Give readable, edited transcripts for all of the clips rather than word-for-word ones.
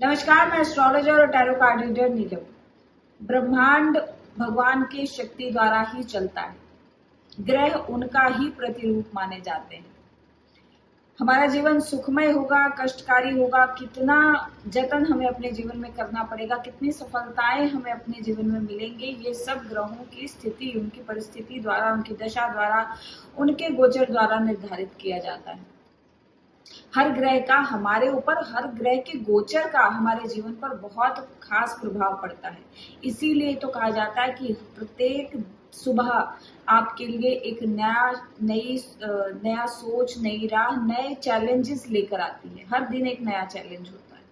नमस्कार, मैं एस्ट्रोलॉजर और टैरो कार्ड रीडर नीलम। ब्रह्मांड भगवान की शक्ति द्वारा ही चलता है। ग्रह उनका ही प्रतिरूप माने जाते हैं। हमारा जीवन सुखमय होगा, कष्टकारी होगा, कितना जतन हमें अपने जीवन में करना पड़ेगा, कितनी सफलताएं हमें अपने जीवन में मिलेंगे, ये सब ग्रहों की स्थिति, उनकी परिस्थिति द्वारा, उनकी दशा द्वारा, उनके गोचर द्वारा निर्धारित किया जाता है। हर ग्रह का हमारे ऊपर, हर ग्रह के गोचर का हमारे जीवन पर बहुत खास प्रभाव पड़ता है। इसीलिए तो कहा जाता है कि प्रत्येक सुबह आपके लिए एक नया सोच, नई राह, नए चैलेंजेस लेकर आती है। हर दिन एक नया चैलेंज होता है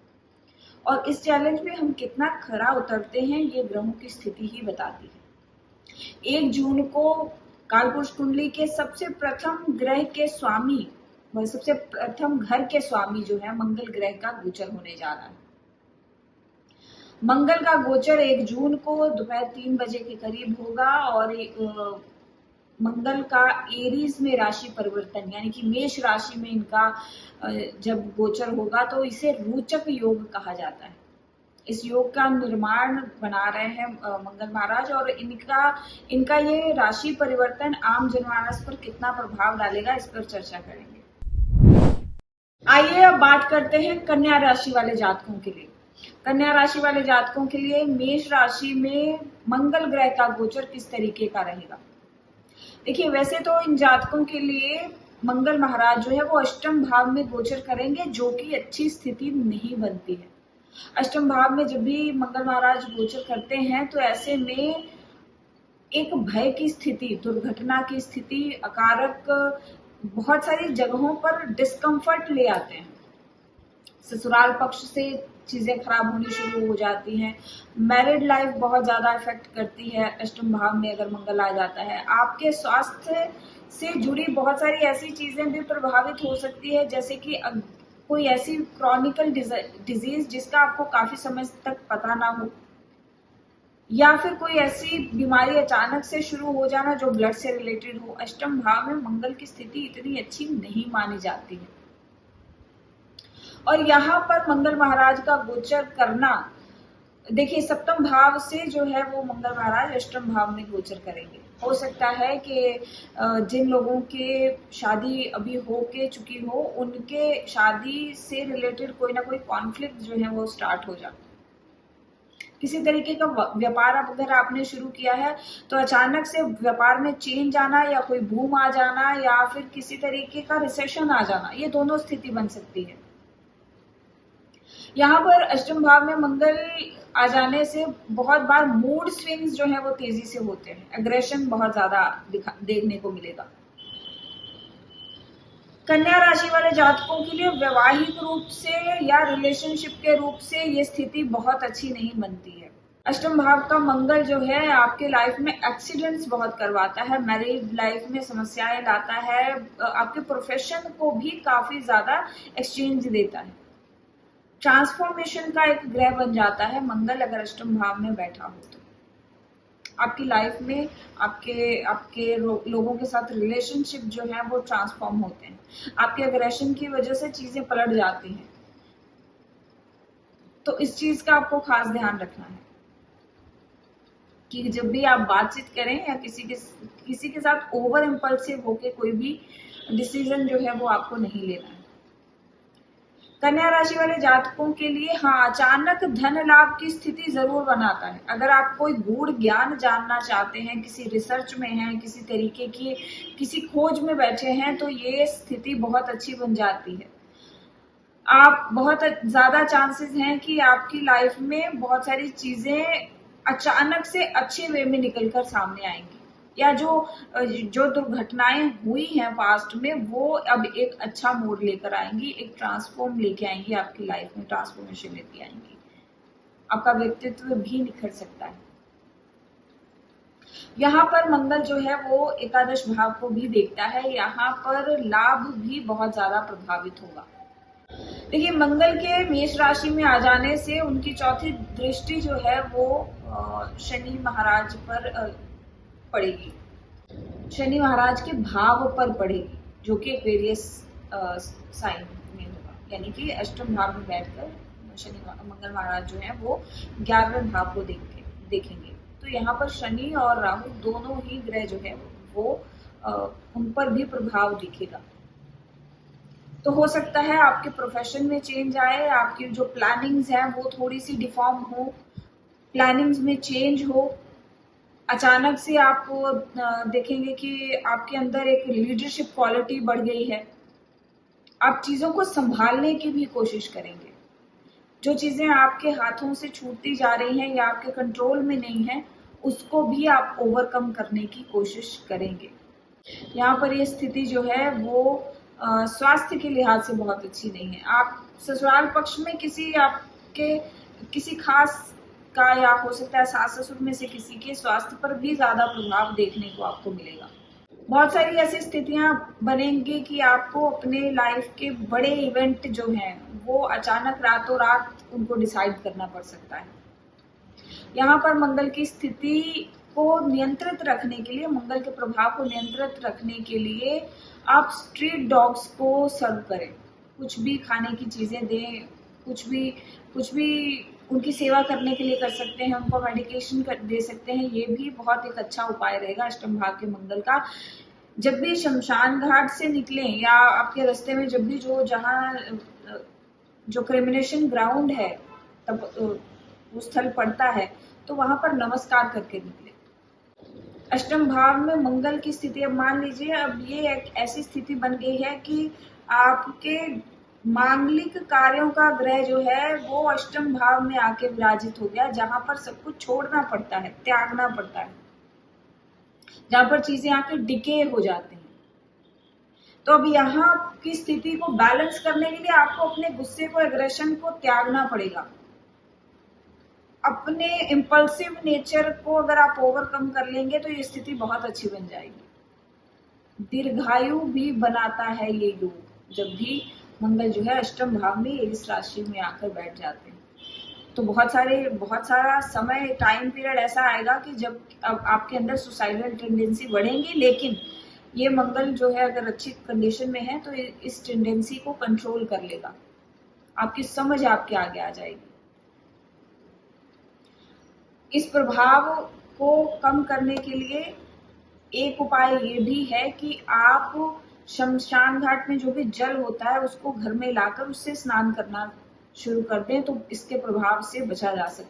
और इस चैलेंज में हम कितना खरा उतरते हैं, ये ग्रहों की स्थिति ही बताती है। 1 जून को कालपुरुष कुंडली के सबसे प्रथम ग्रह के स्वामी, सबसे प्रथम घर के स्वामी जो है मंगल ग्रह का गोचर होने जा रहा है। मंगल का गोचर 1 जून को दोपहर 3 बजे के करीब होगा और मंगल का एरीज में राशि परिवर्तन यानी कि मेष राशि में इनका जब गोचर होगा तो इसे रोचक योग कहा जाता है। इस योग का निर्माण बना रहे हैं मंगल महाराज और इनका ये राशि परिवर्तन आम जनमानस पर कितना प्रभाव डालेगा, इस पर चर्चा करेंगे। आइए अब बात करते हैं कन्या राशि वाले जातकों के लिए। कन्या राशि वाले जातकों के लिए मेष राशि में मंगल ग्रह का गोचर किस तरीके का रहेगा। देखिए, वैसे तो इन जातकों के लिए मंगल महाराज जो है वो अष्टम भाव में गोचर करेंगे, जो कि अच्छी स्थिति नहीं बनती है। अष्टम भाव में जब भी मंगल महाराज गोचर करते हैं तो ऐसे में एक भय की स्थिति, दुर्घटना की स्थिति, अकारक बहुत सारी जगहों पर डिस्कम्फर्ट ले आते हैं। ससुराल पक्ष से चीजें खराब होनी शुरू हो जाती हैं। मैरिड लाइफ बहुत ज्यादा इफेक्ट करती है अष्टम भाव में अगर मंगल आ जाता है। आपके स्वास्थ्य से जुड़ी बहुत सारी ऐसी चीजें भी प्रभावित हो सकती है, जैसे कि कोई ऐसी क्रॉनिकल डिजीज जिसका आपको काफी समय तक पता ना हो, या फिर कोई ऐसी बीमारी अचानक से शुरू हो जाना जो ब्लड से रिलेटेड हो। अष्टम भाव में मंगल की स्थिति इतनी अच्छी नहीं मानी जाती है और यहाँ पर मंगल महाराज का गोचर करना, देखिए सप्तम भाव से जो है वो मंगल महाराज अष्टम भाव में गोचर करेंगे। हो सकता है कि जिन लोगों के शादी अभी हो के चुकी हो, उनके शादी से रिलेटेड कोई ना कोई कॉन्फ्लिक्ट जो है वो स्टार्ट हो जाए। किसी तरीके का व्यापार अगर आपने शुरू किया है तो अचानक से व्यापार में चेंज आना या कोई बूम आ जाना या फिर किसी तरीके का रिसेशन आ जाना, ये दोनों स्थिति बन सकती है। यहाँ पर अष्टम भाव में मंगल आ जाने से बहुत बार मूड स्विंग्स जो है वो तेजी से होते हैं, एग्रेशन बहुत ज्यादा देखने को मिलेगा। कन्या राशि वाले जातकों के लिए वैवाहिक रूप से या रिलेशनशिप के रूप से ये स्थिति बहुत अच्छी नहीं बनती है। अष्टम भाव का मंगल जो है आपके लाइफ में एक्सीडेंट्स बहुत करवाता है, मैरिड लाइफ में समस्याएं लाता है, आपके प्रोफेशन को भी काफी ज्यादा एक्सचेंज देता है। ट्रांसफॉर्मेशन का एक ग्रह बन जाता है मंगल अगर अष्टम भाव में बैठा हो तो। आपकी लाइफ में आपके लोगों के साथ रिलेशनशिप जो है वो ट्रांसफॉर्म होते हैं। आपके अग्रेशन की वजह से चीजें पलट जाती हैं, तो इस चीज का आपको खास ध्यान रखना है कि जब भी आप बातचीत करें या किसी के साथ ओवर इम्पल्सिव होके कोई भी डिसीजन जो है वो आपको नहीं लेना है। कन्या राशि वाले जातकों के लिए अचानक धन लाभ की स्थिति जरूर बनाता है। अगर आप कोई गूढ़ ज्ञान जानना चाहते हैं, किसी रिसर्च में हैं, किसी तरीके की किसी खोज में बैठे हैं, तो ये स्थिति बहुत अच्छी बन जाती है। आप बहुत ज्यादा चांसेस हैं कि आपकी लाइफ में बहुत सारी चीजें अचानक से अच्छे वे में निकलकर सामने आएंगी, या जो दुर्घटनाएं हुई हैं पास्ट में वो अब एक अच्छा मोड़ लेकर आएंगी, एक ट्रांसफॉर्म लेके आएंगी आपकी लाइफ में, ट्रांसफॉर्मेशन लेके आएंगी। आपका व्यक्तित्व भी निखर सकता है। यहाँ पर मंगल जो है वो एकादश भाव को भी देखता है, यहाँ पर लाभ भी बहुत ज्यादा प्रभावित होगा। देखिए, मंगल के मेष राशि में आ जाने से उनकी चौथी दृष्टि जो है वो शनि महाराज पर पड़ेगी, शनि महाराज के भाव पर पड़ेगी, जो कि एक्वेरियस साइन में होगा, यानी कि अष्टम भाव में बैठकर शनि मंगल महाराज जो है वो 11वें भाव को देखेंगे। तो यहाँ पर शनि और राहु दोनों ही ग्रह जो है वो उन पर भी प्रभाव दिखेगा। तो हो सकता है आपके प्रोफेशन में चेंज आए, आपकी जो प्लानिंग्स हैं वो थोड़ी सी डिफॉर्म हो, प्लानिंग्स में चेंज हो। अचानक से आप देखेंगे कि आपके अंदर एक लीडरशिप क्वालिटी बढ़ गई है। आप चीजों को संभालने की भी कोशिश करेंगे। जो चीजें आपके हाथों से छूटती जा रही हैं या आपके कंट्रोल में नहीं है, उसको भी आप ओवरकम करने की कोशिश करेंगे। यहाँ पर ये स्थिति जो है वो स्वास्थ्य के लिहाज से बहुत अच्छी नहीं है। आप ससुराल पक्ष में किसी खास का या हो सकता है सास ससुर में से किसी के स्वास्थ्य पर भी ज्यादा प्रभाव देखने को आपको मिलेगा। बहुत सारी ऐसी स्थितियां बनेंगी कि आपको अपने लाइफ के बड़े इवेंट जो हैं वो अचानक रातों रात उनको डिसाइड करना पड़ सकता है। यहाँ पर मंगल की स्थिति को नियंत्रित रखने के लिए, मंगल के प्रभाव को नियंत्रित रखने के लिए आप स्ट्रीट डॉग्स को सर्व करें, कुछ भी खाने की चीजें दें, कुछ भी उनकी सेवा करने के लिए कर सकते हैं, उनको मेडिकेशन दे सकते हैं। ये भी बहुत एक अच्छा उपाय रहेगा अष्टम भाव के मंगल का। जब भी शमशान घाट से निकलें या आपके रास्ते में जब भी जो क्रिमिनेशन ग्राउंड है तब वो स्थल पड़ता है, तो वहां पर नमस्कार करके निकले। अष्टम भाव में मंगल की स्थिति, अब मान लीजिए अब ये एक ऐसी स्थिति बन गई है कि आपके मांगलिक कार्यों का ग्रह जो है वो अष्टम भाव में आके विराजित हो गया, जहां पर सब कुछ छोड़ना पड़ता है, त्यागना पड़ता है, जहां पर चीजें आके डिके हो जाती हैं। तो अब यहाँ की स्थिति को बैलेंस करने के लिए आपको अपने गुस्से को, एग्रेशन को त्यागना पड़ेगा। अपने इम्पल्सिव नेचर को अगर आप ओवरकम कर लेंगे तो ये स्थिति बहुत अच्छी बन जाएगी। दीर्घायु भी बनाता है ये योग, जब भी मंगल जो है अष्टम भाव में इस राशि में आकर बैठ जाते हैं। तो बहुत सारा समय, टाइम पीरियड ऐसा आएगा कि जब अब आपके अंदर सुसाइडल टेंडेंसी बढ़ेंगी, लेकिन ये मंगल जो है अगर अच्छी कंडीशन में है तो इस टेंडेंसी को कंट्रोल कर लेगा। आपकी समझ आपके आगे आ जाएगी। इस प्रभाव को कम करने के लिए एक उपाय ये भी है कि आप शमशान घाट में जो भी जल होता है उसको घर में लाकर उससे स्नान करना शुरू कर दें, तो इसके प्रभाव से बचा जा सकता है।